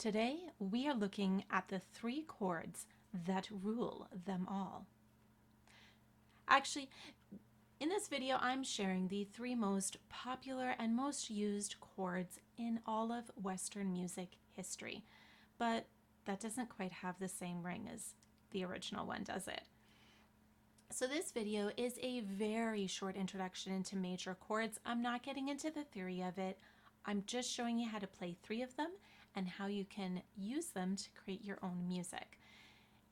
Today, we are looking at the three chords that rule them all. Actually, in this video, I'm sharing the three most popular and most used chords in all of Western music history, but that doesn't quite have the same ring as the original one, does it? So this video is a very short introduction into major chords. I'm not getting into the theory of it. I'm just showing you how to play three of them and how you can use them to create your own music.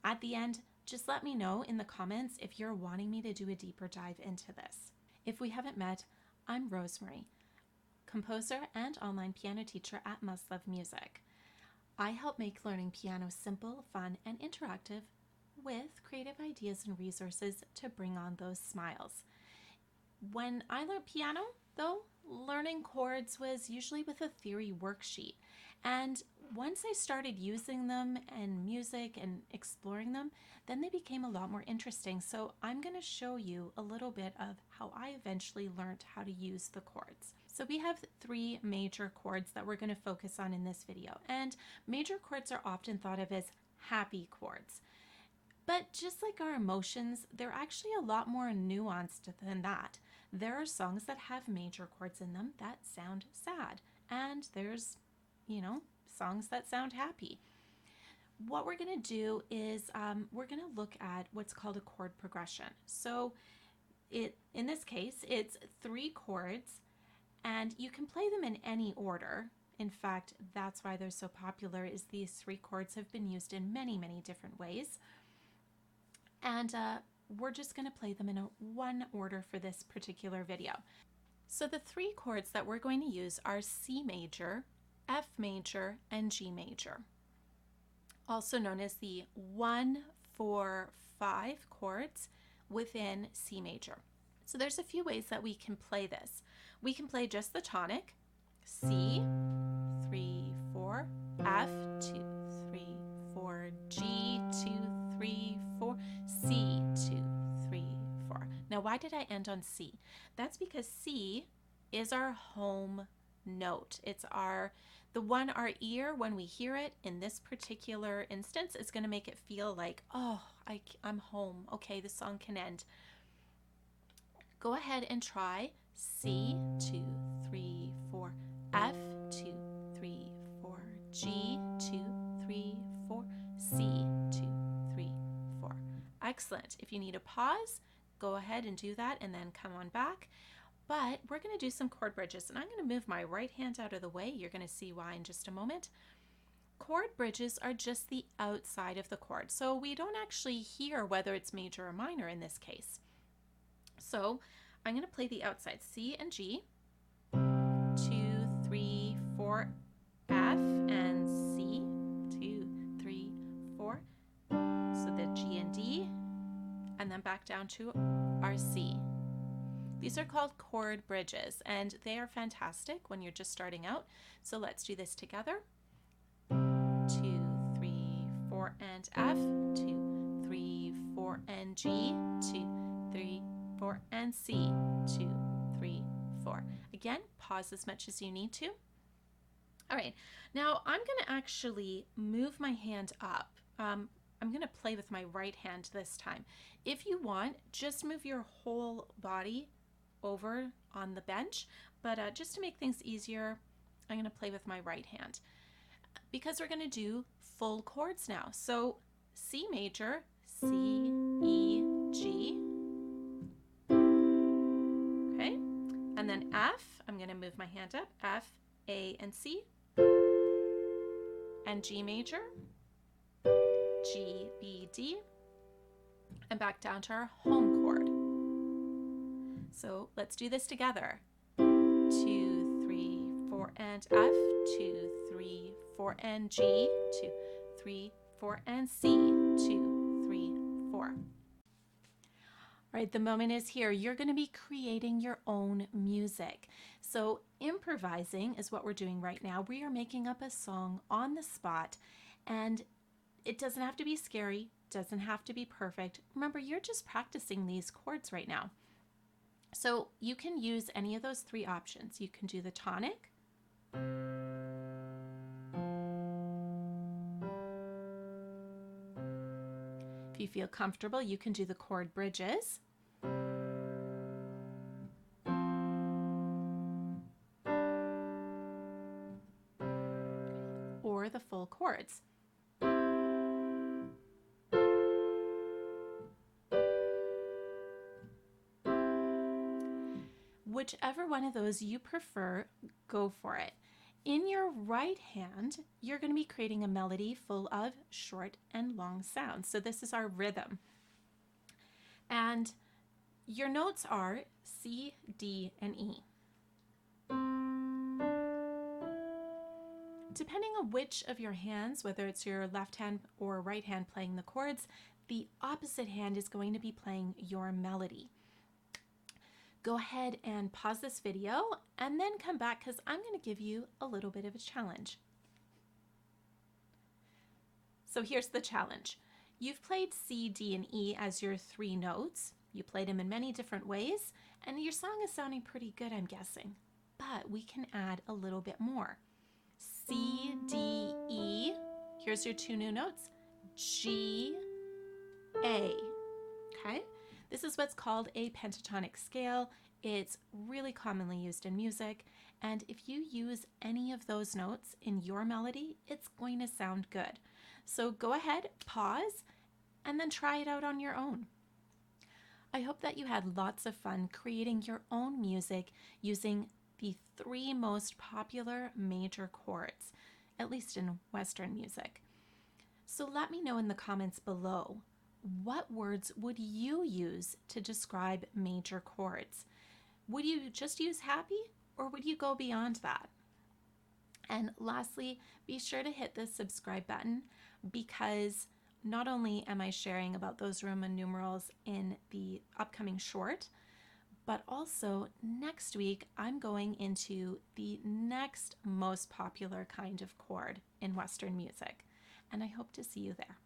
At the end, just let me know in the comments if you're wanting me to do a deeper dive into this. If we haven't met, I'm Rosemarie, composer and online piano teacher at Must Love Music. I help make learning piano simple, fun, and interactive with creative ideas and resources to bring on those smiles. When I learned piano, though, learning chords was usually with a theory worksheet. And once I started using them in music and exploring them, then they became a lot more interesting. So I'm going to show you a little bit of how I eventually learned how to use the chords. So we have three major chords that we're going to focus on in this video. And major chords are often thought of as happy chords. But just like our emotions, they're actually a lot more nuanced than that. There are songs that have major chords in them that sound sad, and there's, songs that sound happy. What we're going to do is we're going to look at what's called a chord progression. So in this case, it's three chords, and you can play them in any order. In fact, that's why they're so popular, is these three chords have been used in many, many different ways. And we're just going to play them in one order for this particular video. So the three chords that we're going to use are C major, F major, and G major, also known as the 1, 4, 5 chords within C major. So there's a few ways that we can play this. We can play just the tonic, C, 3, 4, F, 2, 3, 4, G, 2, 3, 4, C, 2, 3, 4. Now, why did I end on C? That's because C is our home note. It's the one our ear, when we hear it in this particular instance, is going to make it feel like, oh, I'm home. Okay, the song can end. Go ahead and try C, 2, 3, 4, F, 2, 3, 4, G, 2, 3, 4, C, 2, 3, 4. Excellent. If you need a pause, go ahead and do that and then come on back. But we're going to do some chord bridges, and I'm going to move my right hand out of the way. You're going to see why in just a moment. Chord bridges are just the outside of the chord, so we don't actually hear whether it's major or minor in this case. So I'm going to play the outside, C and G, 2, 3, 4, F, and C, 2, 3, 4. So the G and D, and then back down to our C. These are called chord bridges, and they are fantastic when you're just starting out. So let's do this together. 2, 3, 4, and F, 2, 3, 4, and G, 2, 3, 4, and C, 2, 3, 4. Again, pause as much as you need to. All right, now I'm going to actually move my hand up. I'm going to play with my right hand this time. If you want, just move your whole body over on the bench, but just to make things easier, I'm going to play with my right hand because we're going to do full chords now. So C major, C, E, G, okay, and then F, I'm going to move my hand up, F, A, and C, and G major, G, B, D, and back down to our home chord. So let's do this together. 2, 3, 4, and F, 2, 3, 4, and G, 2, 3, 4, and C, 2, 3, 4. All right, the moment is here. You're going to be creating your own music. So improvising is what we're doing right now. We are making up a song on the spot, and it doesn't have to be scary, doesn't have to be perfect. Remember, you're just practicing these chords right now. So you can use any of those three options. You can do the tonic, If you feel comfortable, you can do the chord bridges. Or the full chords. Whichever one of those you prefer, go for it. In your right hand, you're going to be creating a melody full of short and long sounds. So this is our rhythm. And your notes are C, D, and E. Depending on which of your hands, whether it's your left hand or right hand playing the chords, the opposite hand is going to be playing your melody. Go ahead and pause this video and then come back because I'm going to give you a little bit of a challenge. So here's the challenge. You've played C, D, and E as your 3 notes. You played them in many different ways, and your song is sounding pretty good, I'm guessing. But we can add a little bit more. C, D, E. Here's your 2 new notes. G, A. Okay? This is what's called a pentatonic scale. It's really commonly used in music, and if you use any of those notes in your melody, it's going to sound good. So go ahead, pause, and then try it out on your own. I hope that you had lots of fun creating your own music using the 3 most popular major chords, at least in Western music. So let me know in the comments below, what words would you use to describe major chords? Would you just use happy, or would you go beyond that? And lastly, be sure to hit the subscribe button, because not only am I sharing about those Roman numerals in the upcoming short, but also next week I'm going into the next most popular kind of chord in Western music, and I hope to see you there.